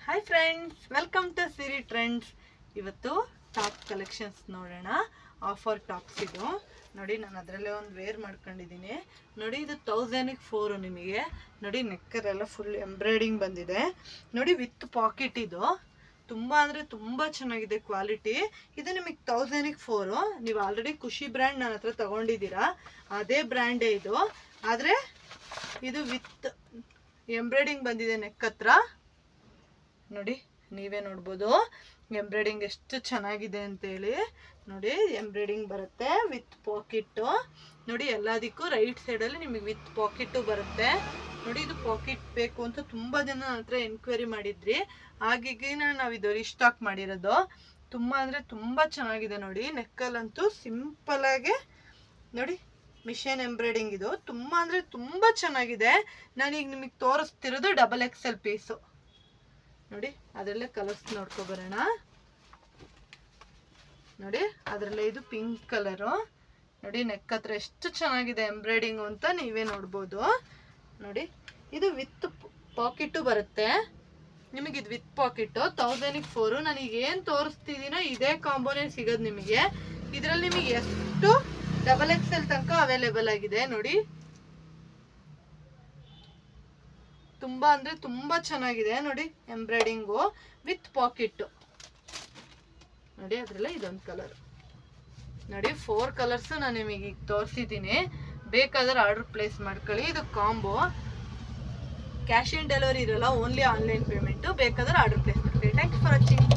Hi friends, welcome to Siri trends. ಇವತ್ತು top collections ನೋಡೋಣ. Offer tops ಇದು ನೋಡಿ. ನಾನು ಅದರಲ್ಲೇ ಒಂದು ವೇರ್ ಮಾಡ್ಕೊಂಡಿದ್ದೀನಿ ನೋಡಿ. ಇದು 1004 ನಿಮಗೆ ನೋಡಿ. ನೆಕ್ಕರೆಲ್ಲ ಫುಲ್ ಎಂಬ್ರಾಯ್ಡಿಂಗ್ ಬಂದಿದೆ ನೋಡಿ, ವಿತ್ ಪಾಕೆಟ್. ಇದು ತುಂಬ ಅಂದರೆ ತುಂಬ ಚೆನ್ನಾಗಿದೆ ಕ್ವಾಲಿಟಿ. ಇದು ನಿಮಗೆ 1004. ನೀವು ಆಲ್ರೆಡಿ ಖುಷಿ ಬ್ರ್ಯಾಂಡ್ ನನ್ನ ಹತ್ರ ತಗೊಂಡಿದ್ದೀರಾ, ಅದೇ ಬ್ರ್ಯಾಂಡೇ ಇದು. ಆದರೆ ಇದು ವಿತ್ ಎಂಬ್ರಾಯ್ಡಿಂಗ್ ಬಂದಿದೆ ನೆಕ್ ಹತ್ರ ನೋಡಿ. ನೀವೇ ನೋಡ್ಬೋದು ಎಂಬ್ರಾಯ್ಡಿಂಗ್ ಎಷ್ಟು ಚೆನ್ನಾಗಿದೆ ಅಂತೇಳಿ ನೋಡಿ. ಎಂಬ್ರಾಯ್ಡಿಂಗ್ ಬರುತ್ತೆ ವಿತ್ ಪಾಕೆಟ್ಟು ನೋಡಿ. ಎಲ್ಲದಕ್ಕೂ ರೈಟ್ ಸೈಡಲ್ಲಿ ನಿಮಗೆ ವಿತ್ ಪಾಕೆಟ್ಟು ಬರುತ್ತೆ ನೋಡಿ. ಇದು ಪಾಕೆಟ್ ಬೇಕು ಅಂತ ತುಂಬ ಜನ ನನ್ನ ಹತ್ರ ಎನ್ಕ್ವೈರಿ ಮಾಡಿದ್ರಿ, ಹಾಗಾಗಿ ನಾವು ಇದು ರೀಸ್ಟಾಕ್ ಮಾಡಿರೋದು. ತುಂಬ ಅಂದರೆ ತುಂಬ ಚೆನ್ನಾಗಿದೆ ನೋಡಿ. ನೆಕ್ಕಲ್ಲಂತೂ ಸಿಂಪಲ್ಲಾಗಿ ನೋಡಿ ಮಿಷನ್ ಎಂಬ್ರಾಯ್ಡಿಂಗ್. ಇದು ತುಂಬ ಅಂದರೆ ತುಂಬ ಚೆನ್ನಾಗಿದೆ. ನಾನೀಗ ನಿಮಗೆ ತೋರಿಸ್ತಿರೋದು XXL ಪೀಸು ನೋಡಿ. ಅದರಲ್ಲೇ ಕಲರ್ಸ್ ನೋಡ್ಕೊಬರೋಣ ನೋಡಿ. ಅದರಲ್ಲೇ ಇದು ಪಿಂಕ್ ಕಲರು ನೋಡಿ. ನೆಕ್ ಹತ್ರ ಎಷ್ಟು ಚೆನ್ನಾಗಿದೆ ಎಂಬ್ರಾಯ್ಡಿಂಗು ಅಂತ ನೀವೇ ನೋಡ್ಬೋದು ನೋಡಿ. ಇದು ವಿತ್ ಪಾಕೆಟು ಬರುತ್ತೆ ನಿಮಗೆ. ಇದು ವಿತ್ ಪಾಕೆಟು 1004. ನಾನೀಗ ಏನು ತೋರಿಸ್ತಿದ್ದೀನೋ ಇದೇ ಕಾಂಬೋನೇ ಸಿಗೋದು ನಿಮಗೆ. ಇದರಲ್ಲಿ ನಿಮಗೆ ಎಷ್ಟು XXL ತನಕ ಅವೈಲೇಬಲ್ ಆಗಿದೆ ನೋಡಿ. ತುಂಬ ಅಂದರೆ ತುಂಬ ಚೆನ್ನಾಗಿದೆ ನೋಡಿ ಎಂಬ್ರಾಯ್ಡಿಂಗು ವಿತ್ ಪಾಕೆಟ್ಟು ನೋಡಿ. ಅದರಲ್ಲೇ ಇದೊಂದು ಕಲರ್ ನೋಡಿ. 4 ಕಲರ್ಸು ನಾನು ನಿಮಗೆ ಈಗ ತೋರಿಸಿದ್ದೀನಿ. ಬೇಕಾದ್ರೆ ಆರ್ಡರ್ ಪ್ಲೇಸ್ ಮಾಡ್ಕೊಳ್ಳಿ. ಇದು ಕಾಂಬೋ. ಕ್ಯಾಶ್ ಆನ್ ಡೆಲಿವರಿ ಇರಲ್ಲ, ಓನ್ಲಿ ಆನ್ಲೈನ್ ಪೇಮೆಂಟು. ಬೇಕಾದ್ರೆ ಆರ್ಡರ್ ಪ್ಲೇಸ್ ಮಾಡ್ಕೊಳ್ಳಿ. Thank you for watching.